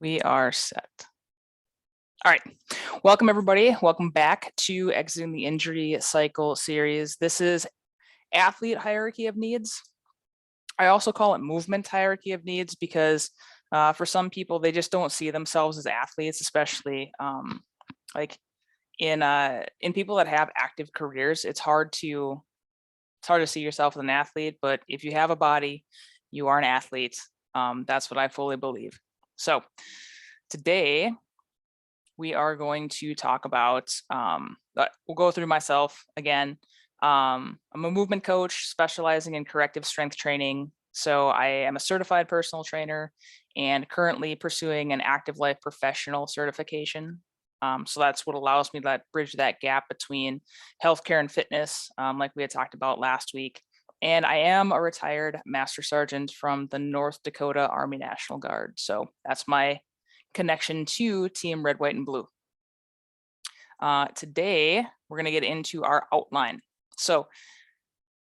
We are set. All right. Welcome, everybody. Welcome back to Exiting the Injury Cycle series. This is athlete hierarchy of needs. I also call it movement hierarchy of needs because for some people, they just don't see themselves as athletes, especially like in people that have active careers. It's hard to see yourself as an athlete, but if you have a body, you are an athlete. That's what I fully believe. So today, we are going to talk about, we'll go through myself again. I'm a movement coach specializing in corrective strength training. So I am a certified personal trainer and currently pursuing an active life professional certification. So that's what allows me to bridge that gap between healthcare and fitness, like we had talked about last week. And I am a retired Master Sergeant from the North Dakota Army National Guard. So that's my connection to Team Red, White, and Blue. Today, we're going to get into our outline. So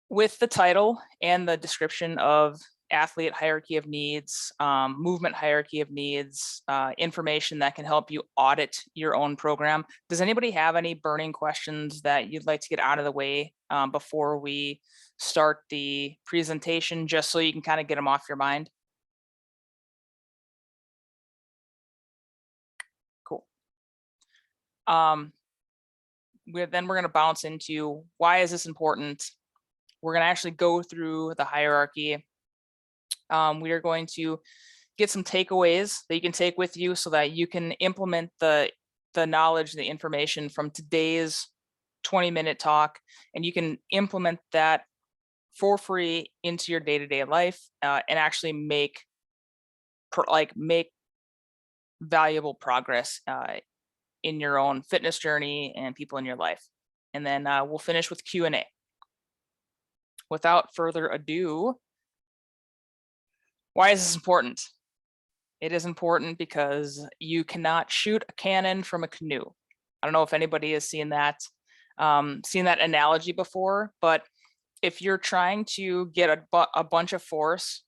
with the title and the description of athlete hierarchy of needs, movement hierarchy of needs, information that can help you audit your own program. Does anybody have any burning questions that you'd like to get out of the way before we start the presentation, just so you can kind of get them off your mind? Cool. We're going to bounce into why is this important? We're going to actually go through the hierarchy. We are going to get some takeaways that you can take with you so that you can implement the knowledge, the information from today's 20-minute talk, and you can implement that for free into your day-to-day life and actually make valuable progress in your own fitness journey and people in your life. And then we'll finish with Q&A. Without further ado, why is this important? It is important because you cannot shoot a cannon from a canoe. I don't know if anybody has seen that analogy before, but if you're trying to get a bunch of force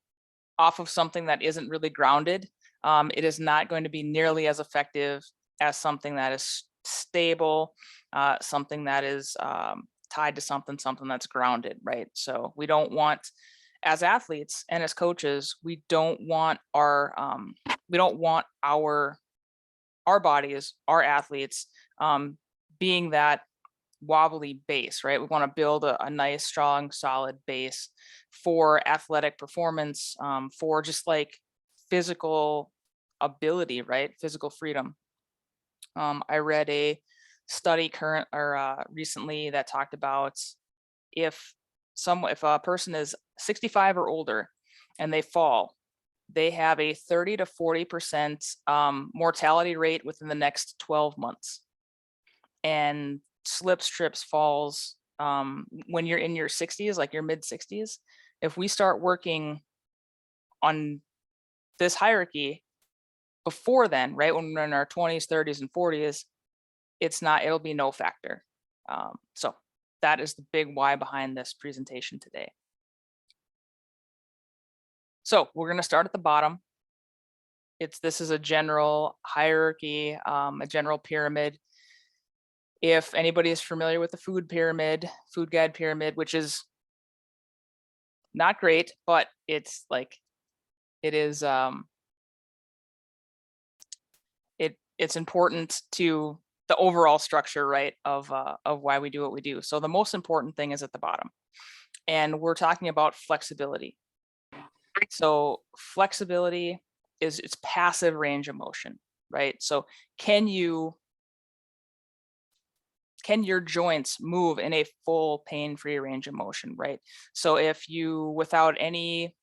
off of something that isn't really grounded, it is not going to be nearly as effective as something that is stable, something that is tied to something that's grounded, right? So we don't want, as athletes and as coaches, we don't want our bodies, our athletes, being that wobbly base, right? We want to build a nice, strong, solid base for athletic performance, for just like physical ability, right? Physical freedom. I read a study recently that talked about if a person is 65 or older and they fall, they have a 30 to 40% mortality rate within the next 12 months. And slips, trips, falls, when you're in your 60s, like your mid 60s, if we start working on this hierarchy before then, right, when we're in our 20s, 30s, and 40s, it'll be no factor. So that is the big why behind this presentation today. So we're going to start at the bottom. This is a general hierarchy, a general pyramid. If anybody is familiar with the food guide pyramid, which is not great, but it's important to the overall structure, right, of why we do what we do. So the most important thing is at the bottom, and we're talking about flexibility. So flexibility is its passive range of motion, right? So can your joints move in a full pain-free range of motion, right? So if you, without any,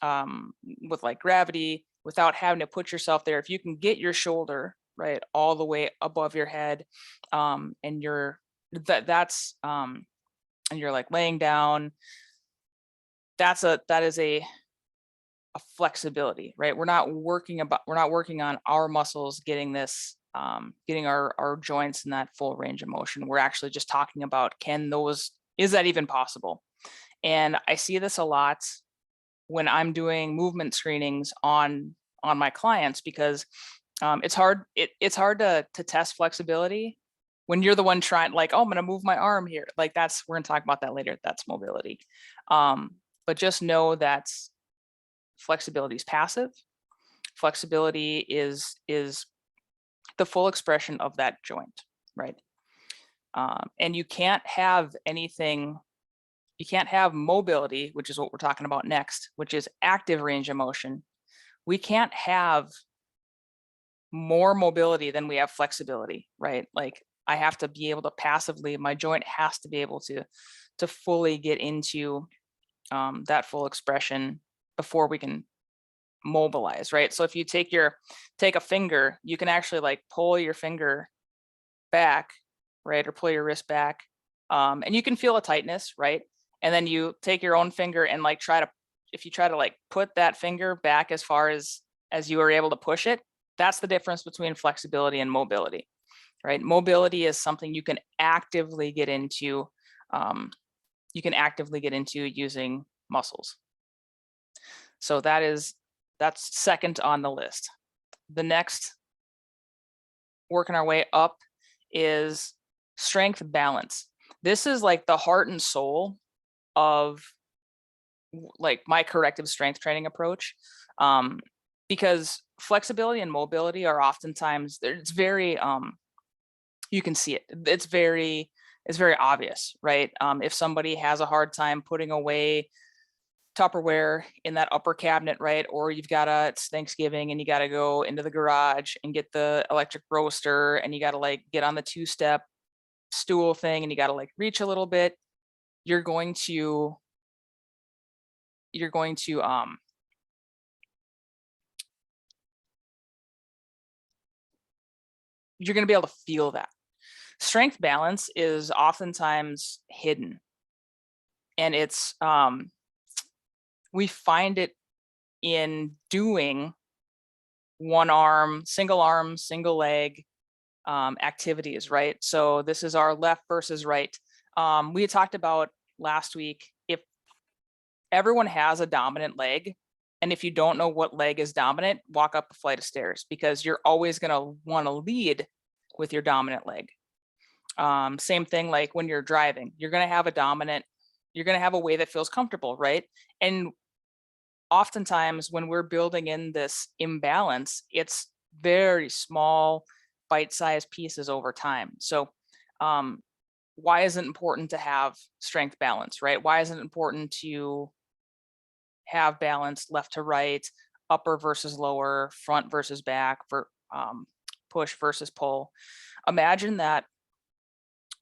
with like gravity, without having to put yourself there, if you can get your shoulder, right, all the way above your head, and you're like laying down, that is a flexibility, right? We're not working on our muscles getting this, getting our joints in that full range of motion. We're actually just talking about, is that even possible? And I see this a lot when I'm doing movement screenings on my clients, because It's hard. It's hard to test flexibility when you're the one trying, like, oh, I'm going to move my arm here. Like we're going to talk about that later. That's mobility. But just know that flexibility is passive. Flexibility is the full expression of that joint, right? And you can't have anything. You can't have mobility, which is what we're talking about next, which is active range of motion. We can't have more mobility than we have flexibility, right? Like I have to be able to passively, my joint has to be able to fully get into that full expression before we can mobilize, right? So if you take a finger, you can actually like pull your finger back, right? Or pull your wrist back. And you can feel a tightness, right? And then you take your own finger and like if you try to like put that finger back as far as you are able to push it, that's the difference between flexibility and mobility, right? Mobility is something you can actively get into. Using muscles. So that's second on the list. The next, working our way up, is strength balance. This is like the heart and soul of like my corrective strength training approach, because flexibility and mobility are oftentimes, it's very you can see it, it's very obvious, right? If somebody has a hard time putting away Tupperware in that upper cabinet, right? Or it's Thanksgiving and you got to go into the garage and get the electric roaster and you got to like get on the 2-step stool thing and you got to like reach a little bit. You're going to you're going to be able to feel that. Strength balance is oftentimes hidden, and it's we find it in doing single arm, single leg activities, right? So this is our left versus right. We had talked about last week, if everyone has a dominant leg, and if you don't know what leg is dominant, walk up a flight of stairs, because you're always going to want to lead with your dominant leg. Same thing like when you're driving, you're going to have a way that feels comfortable, right? And oftentimes when we're building in this imbalance, it's very small, bite-sized pieces over time. So why is it important to have strength balance, right? Why is it important to have balance left to right, upper versus lower, front versus back, for push versus pull? Imagine that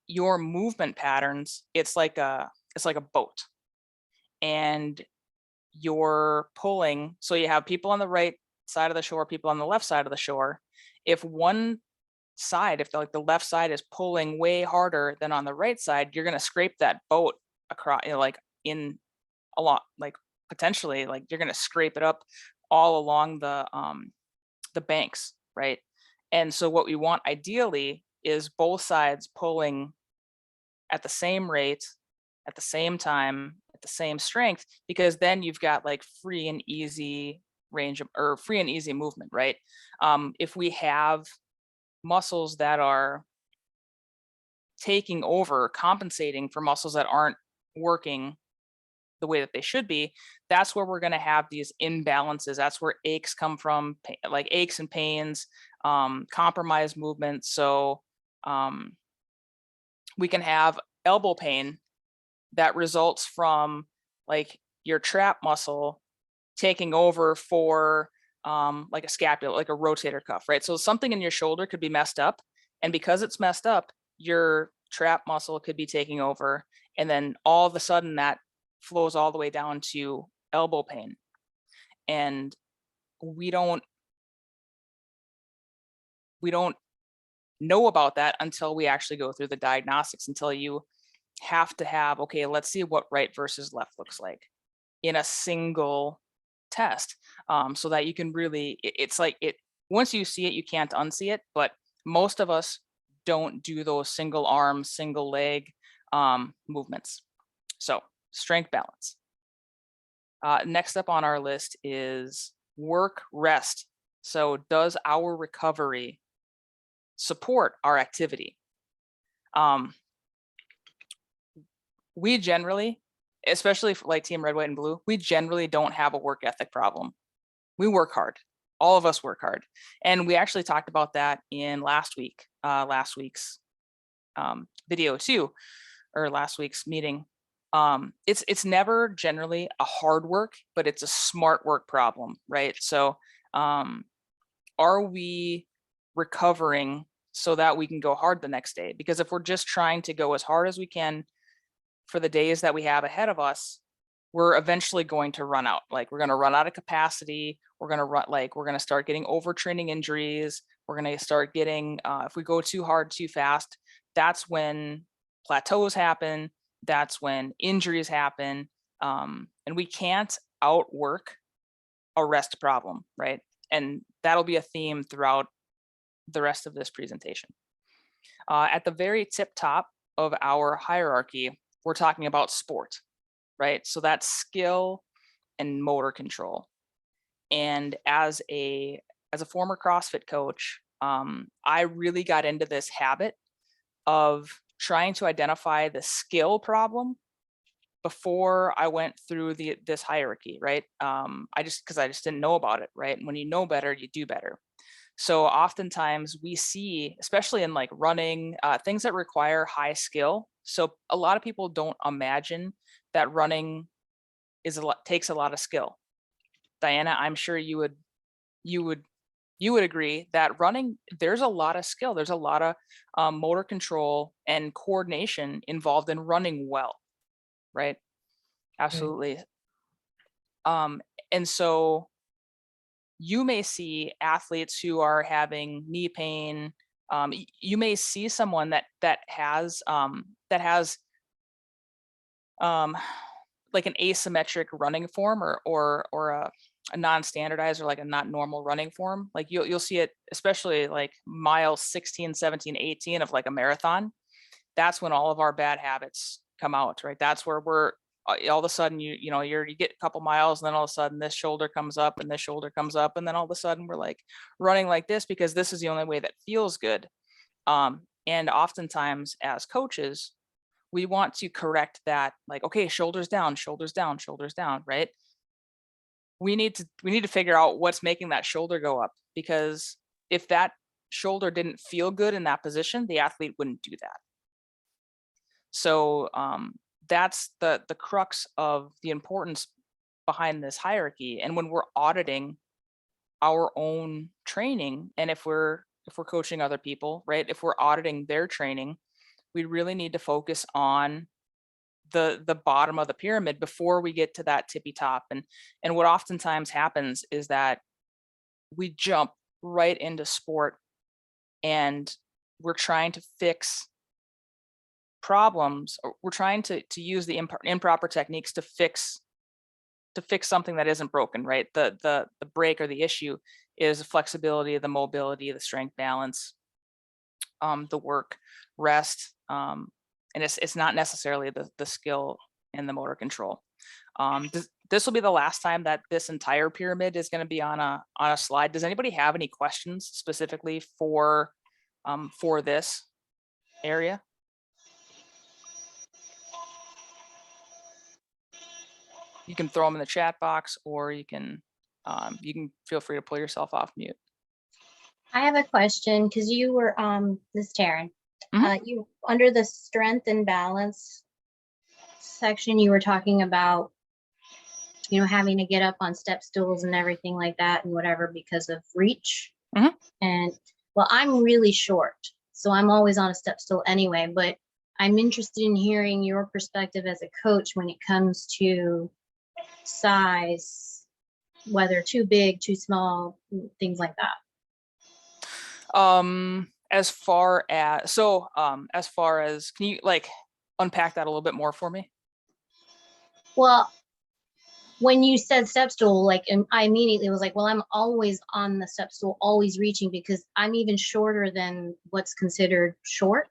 your movement patterns, it's like a boat, and you're pulling. So you have people on the right side of the shore, people on the left side of the shore. If one side, if the left side is pulling way harder than on the right side, you're going to scrape that boat across, like in a lot, like potentially, like you're going to scrape it up all along the banks, right? And so what we want ideally is both sides pulling at the same rate, at the same time, at the same strength, because then you've got like free and easy movement, right? If we have muscles that are taking over, compensating for muscles that aren't working the way that they should be, that's where we're going to have these imbalances. That's where aches come from, like aches and pains, compromised movement. So we can have elbow pain that results from like your trap muscle taking over for like a scapula, like a rotator cuff, right? So something in your shoulder could be messed up, and because it's messed up, your trap muscle could be taking over, and then all of a sudden that flows all the way down to elbow pain. And we don't know about that until we actually go through the diagnostics, until you have to have, okay, let's see what right versus left looks like in a single test, so that you can really, it's like it, once you see it, you can't unsee it. But most of us don't do those single arm, single leg movements. So strength balance. Next up on our list is work rest So does our recovery support our activity? We generally, especially for like Team Red, White, and Blue, we generally don't have a work ethic problem. We work hard. All of us work hard. And we actually talked about that in last week's video too, or last week's meeting. It's never generally a hard work, but it's a smart work problem, right? So are we recovering so that we can go hard the next day? Because if we're just trying to go as hard as we can for the days that we have ahead of us, we're eventually going to run out. Like we're going to run out of capacity. We're going to start getting overtraining injuries. We're going to start getting, if we go too hard, too fast, that's when plateaus happen. That's when injuries happen. And we can't outwork a rest problem, right? And that'll be a theme throughout the rest of this presentation. At the very tip top of our hierarchy, we're talking about sport, right? So that's skill and motor control. And as a former CrossFit coach, I really got into this habit of trying to identify the skill problem before I went through this hierarchy, right? Because I just didn't know about it, right? And when you know better, you do better. So oftentimes we see, especially in like running, things that require high skill. So a lot of people don't imagine that running takes a lot of skill. Diana, I'm sure you would agree that running, there's a lot of skill. There's a lot of motor control and coordination involved in running well, right? Absolutely. And so you may see athletes who are having knee pain. You may see someone that has like an asymmetric running form or a non-standardized or like a not normal running form. Like you'll see it, especially like miles 16, 17, 18 of like a marathon. That's when all of our bad habits come out, right? That's where we're all of a sudden you get a couple miles and then all of a sudden this shoulder comes up and this shoulder comes up and then all of a sudden we're like running like this because this is the only way that feels good. And oftentimes as coaches, we want to correct that, like, okay, shoulders down, shoulders down, shoulders down, right? We need to figure out what's making that shoulder go up, because if that shoulder didn't feel good in that position, the athlete wouldn't do that. So that's the crux of the importance behind this hierarchy. And when we're auditing our own training, and if we're coaching other people, right, if we're auditing their training, we really need to focus on the bottom of the pyramid before we get to that tippy top. And what oftentimes happens is that we jump right into sport and we're trying to fix problems, or we're trying to use the improper techniques to fix something that isn't broken, right? The break or the issue is the flexibility, the mobility, the strength balance, the work, rest, and it's not necessarily the skill and the motor control. This will be the last time that this entire pyramid is going to be on a slide. Does anybody have any questions specifically for this area? You can throw them in the chat box, or you can feel free to pull yourself off mute. I have a question, because you were this is Taryn. You under the strength and balance section, you were talking about having to get up on step stools and everything like that and whatever because of reach. And well, I'm really short, so I'm always on a step stool anyway, but I'm interested in hearing your perspective as a coach when it comes to size, whether too big, too small, things like that. As far as, can you like unpack that a little bit more for me? Well, when you said step stool, like, and I immediately was like, well, I'm always on the step stool, always reaching, because I'm even shorter than what's considered short.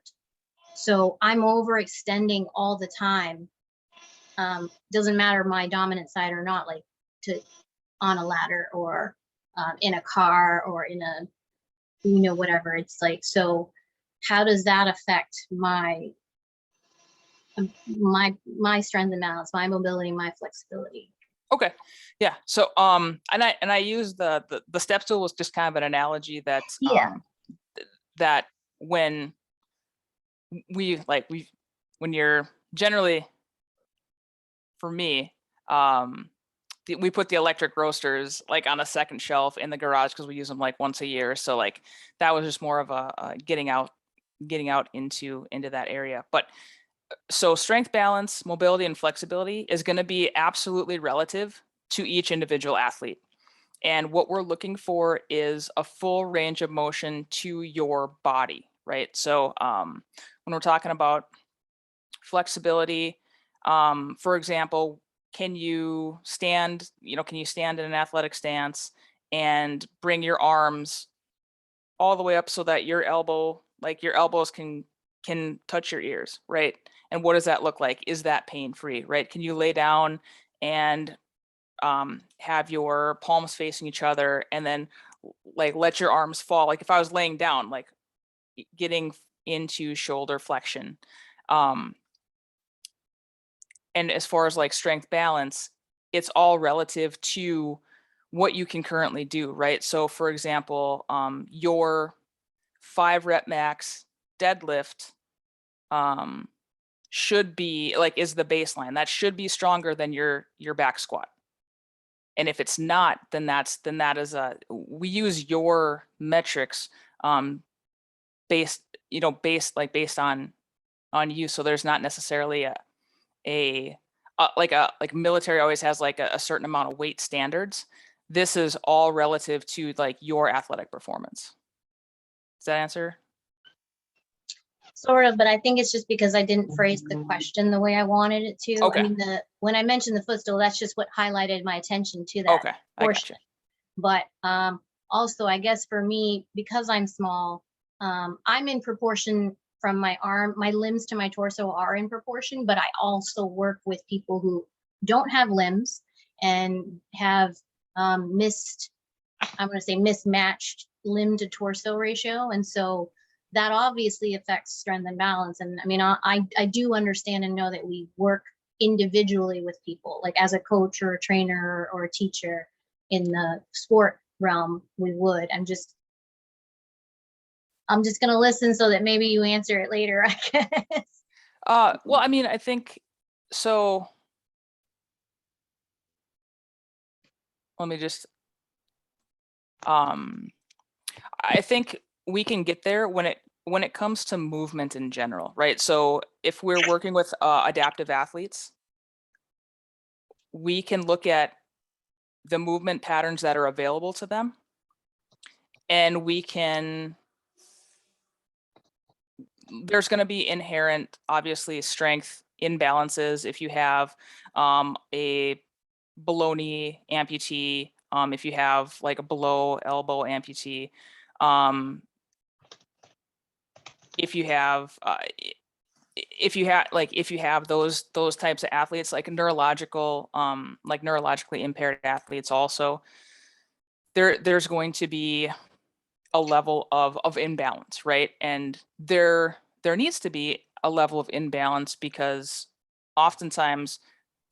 So I'm overextending all the time. Doesn't matter my dominant side or not, like on a ladder or in a car or in a, whatever. It's like, so how does that affect my strength and balance, my mobility, my flexibility? Okay. Yeah. So and I use the step stool was just kind of an analogy that that when when you're generally, for me, we put the electric roasters like on a second shelf in the garage because we use them like once a year. So like that was just more of a getting out into that area. But so strength, balance, mobility, and flexibility is going to be absolutely relative to each individual athlete. And what we're looking for is a full range of motion to your body, right? So when we're talking about flexibility, for example, can you stand, can you stand in an athletic stance and bring your arms all the way up so that your elbows can touch your ears, right? And what does that look like? Is that pain-free, right? Can you lay down and have your palms facing each other and then like let your arms fall? Like if I was laying down, like getting into shoulder flexion. And as far as like strength balance, it's all relative to what you can currently do, right? So for example, your 5 rep max deadlift should be like, is the baseline that should be stronger than your back squat. And if it's not, then that is we use your metrics based on you. So there's not necessarily like military always has like a certain amount of weight standards. This is all relative to like your athletic performance. Does that answer? Sort of, but I think it's just because I didn't phrase the question the way I wanted it to. Okay. I mean, when I mentioned the footstool, that's just what highlighted my attention to that. Okay, portion. I got you. But also, I guess for me, because I'm small, I'm in proportion from my limbs to my torso are in proportion, but I also work with people who don't have limbs and have I'm going to say mismatched limb to torso ratio. And so that obviously affects strength and balance. And I mean, I do understand and know that we work individually with people, like as a coach or a trainer or a teacher in the sport realm, we would. I'm just going to listen so that maybe you answer it later, I guess. Well, I mean, I think so. Let me just, I think we can get there when it comes to movement in general, right? So if we're working with adaptive athletes, we can look at the movement patterns that are available to them, and there's going to be inherent, obviously, strength imbalances if you have a below knee amputee, if you have like a below elbow amputee, if you have those types of athletes, like neurologically impaired athletes, also there's going to be a level of imbalance, right? And there needs to be a level of imbalance because oftentimes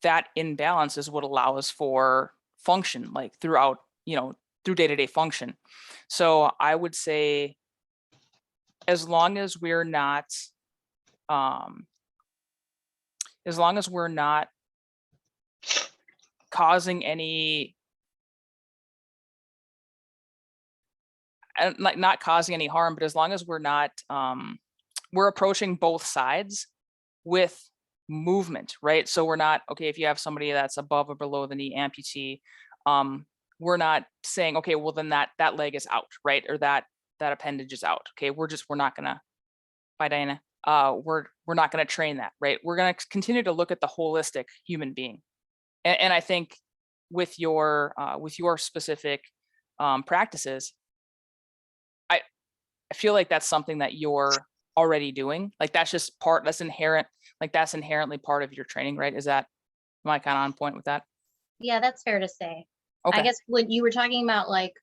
that imbalance is what allows for function, like through day-to-day function. So I would say as long as we're not causing any like not causing any harm, but as long as we're not we're approaching both sides with movement, right? So we're not, okay, if you have somebody that's above or below the knee amputee, we're not saying, okay, well then that leg is out, right? Or that appendage is out. Okay, we're not gonna, bye Diana, we're not gonna train that, right? We're gonna continue to look at the holistic human being. And I think with your specific practices, I feel like that's something that you're already doing. Like that's inherently part of your training, right? Am I kind of on point with that? Yeah, that's fair to say. I guess when you were talking about like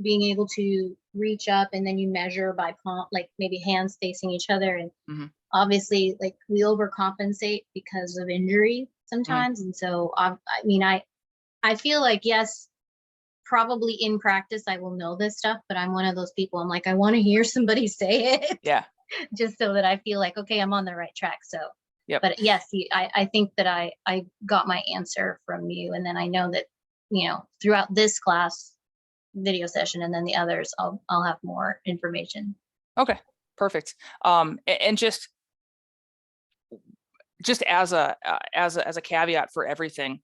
being able to reach up and then you measure by palm, like maybe hands facing each other, and obviously like we overcompensate because of injury sometimes. And so I mean, I feel like, yes, probably in practice I will know this stuff, but I'm one of those people, I'm like, I want to hear somebody say it. Yeah. Just so that I feel like, okay, I'm on the right track. So Yep. but yes, I think that I got my answer from you, and then I know that, you know, throughout this class video session and then the others, I'll have more information. Okay, perfect. And just as a caveat for everything,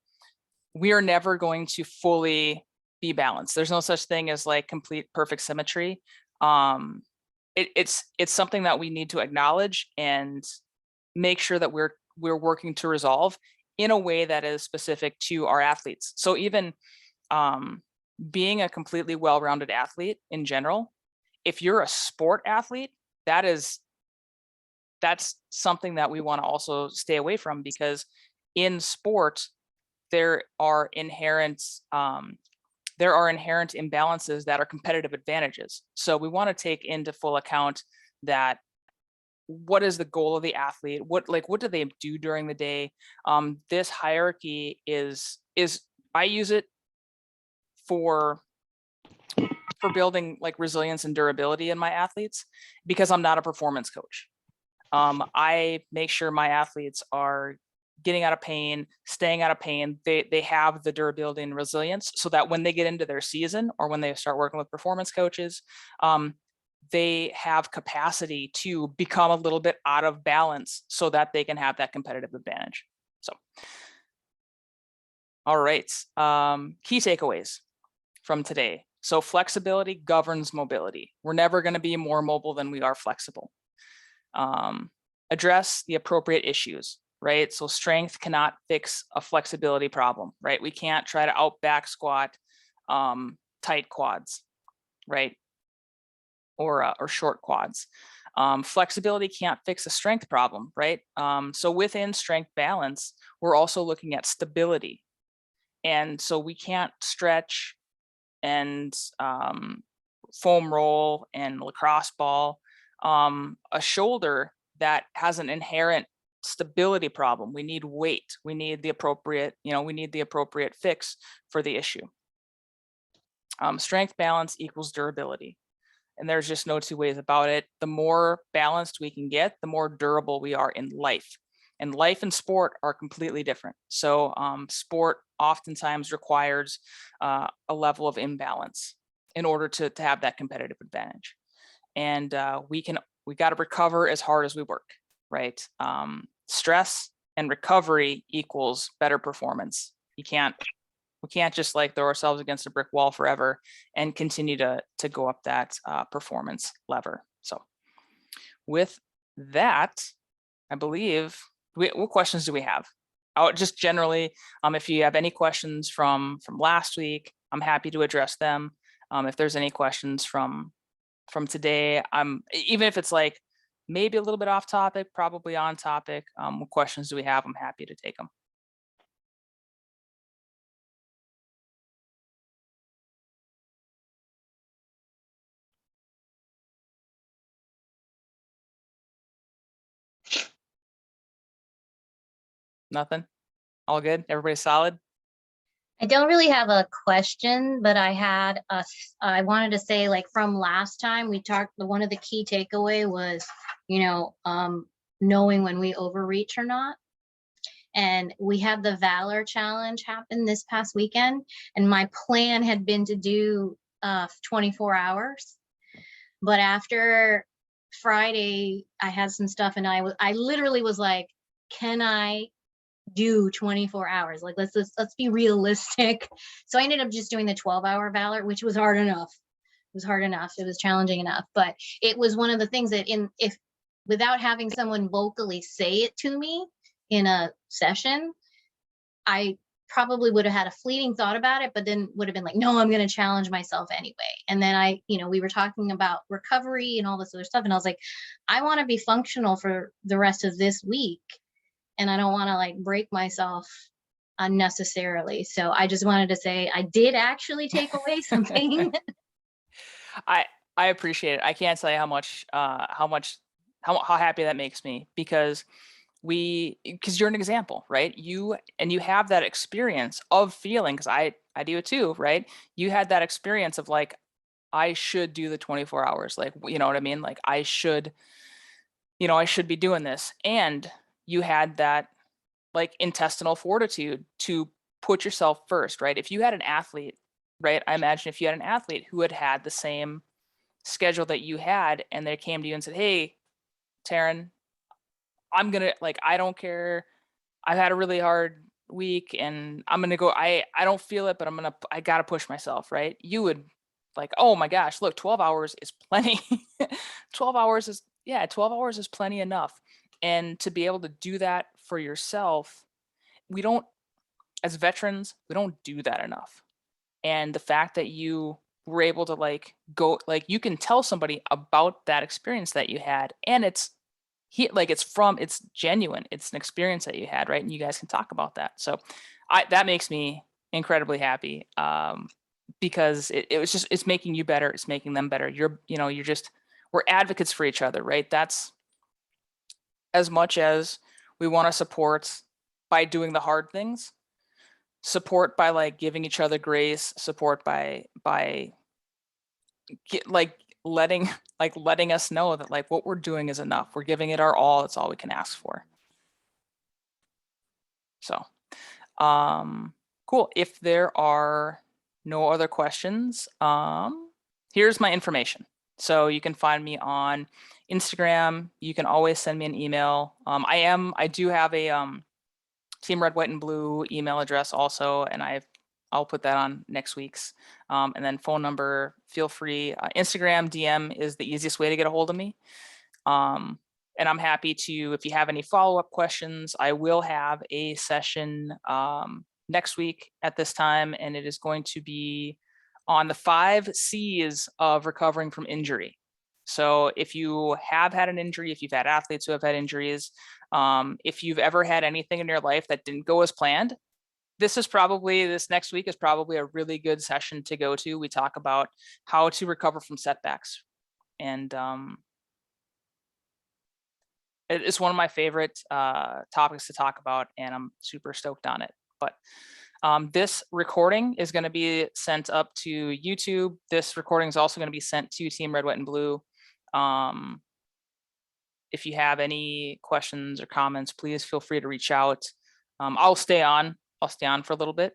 we are never going to fully be balanced. There's no such thing as like complete perfect symmetry. It's something that we need to acknowledge and make sure that we're working to resolve in a way that is specific to our athletes. So even being a completely well-rounded athlete in general, if you're a sport athlete, that's something that we want to also stay away from, because in sport there are inherent imbalances that are competitive advantages. So we want to take into full account that what is the goal of the athlete? What do they do during the day? This hierarchy is I use it for building like resilience and durability in my athletes, because I'm not a performance coach. I make sure my athletes are getting out of pain, staying out of pain. They have the durability and resilience so that when they get into their season or when they start working with performance coaches, they have capacity to become a little bit out of balance so that they can have that competitive advantage. So, all right, key takeaways from today. So flexibility governs mobility. We're never going to be more mobile than we are flexible. Address the appropriate issues, right? So strength cannot fix a flexibility problem, right? We can't try to out back squat tight quads, right? Or short quads. Flexibility can't fix a strength problem, right? So within strength balance, we're also looking at stability. And so we can't stretch and foam roll and lacrosse ball a shoulder that has an inherent stability problem. We need weight. We need the appropriate, we need the appropriate fix for the issue. Strength balance equals durability. And there's just no two ways about it. The more balanced we can get, the more durable we are in life. And life and sport are completely different. So sport oftentimes requires a level of imbalance in order to have that competitive advantage. And we got to recover as hard as we work, right? Stress and recovery equals better performance. We can't just like throw ourselves against a brick wall forever and continue to go up that performance lever. So with that, I believe, what questions do we have? Just generally, if you have any questions from last week, I'm happy to address them. If there's any questions from today, even if it's like maybe a little bit off topic, probably on topic, what questions do we have? I'm happy to take them. Nothing? All good? Everybody solid? I don't really have a question, but I wanted to say, like, from last time we talked, one of the key takeaway was, knowing when we overreach or not. And we had the Valor Challenge happen this past weekend, and my plan had been to do 24 hours. But after Friday, I had some stuff, and I literally was like, can I do 24 hours? Like, let's be realistic. So I ended up just doing the 12-hour Valor, which was hard enough. It was hard enough. It was challenging enough. But it was one of the things that if without having someone vocally say it to me in a session, I probably would have had a fleeting thought about it, but then would have been like, no, I'm going to challenge myself anyway. And then we were talking about recovery and all this other stuff. And I was like, I want to be functional for the rest of this week. And I don't want to like break myself unnecessarily. So I just wanted to say I did actually take away something. I appreciate it. I can't tell you how happy that makes me, because you're an example, right? You have that experience of feeling, because I do it too, right? You had that experience of like, I should do the 24 hours, like, you know what I mean? Like I should be doing this. And you had that like intestinal fortitude to put yourself first, right? If you had an athlete, right? I imagine if you had an athlete who had the same schedule that you had, and they came to you and said, "Hey, Taryn, I don't care. I've had a really hard week and I'm going to go, I don't feel it, but I got to push myself," right? You would like, "Oh my gosh, look, 12 hours is plenty." 12 hours is, 12 hours is plenty enough. And to be able to do that for yourself, we don't, as veterans, we don't do that enough. And the fact that you were able to like go, like you can tell somebody about that experience that you had, and it's genuine, it's an experience that you had, right? And you guys can talk about that. So that makes me incredibly happy, because it's making you better, it's making them better. We're advocates for each other, right? That's, as much as we want to support by doing the hard things, support by like giving each other grace, support by letting letting us know that like what we're doing is enough, we're giving it our all, it's all we can ask for. So cool. If there are no other questions, here's my information. So you can find me on Instagram. You can always send me an email. I do have a Team Red, White, and Blue email address also, and I'll put that on next week's. And then phone number, feel free. Instagram DM is the easiest way to get a hold of me. And I'm happy to, if you have any follow-up questions, I will have a session next week at this time, and it is going to be on the 5 C's of recovering from injury. So if you have had an injury, if you've had athletes who have had injuries, if you've ever had anything in your life that didn't go as planned, this next week is probably a really good session to go to. We talk about how to recover from setbacks. And it's one of my favorite topics to talk about, and I'm super stoked on it. But this recording is going to be sent up to YouTube. This recording is also going to be sent to Team Red, White, and Blue. If you have any questions or comments, please feel free to reach out. I'll stay on for a little bit.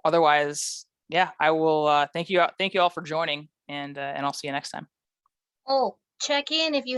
Otherwise, yeah, I will thank you all for joining, and I'll see you next time. Oh, check in if you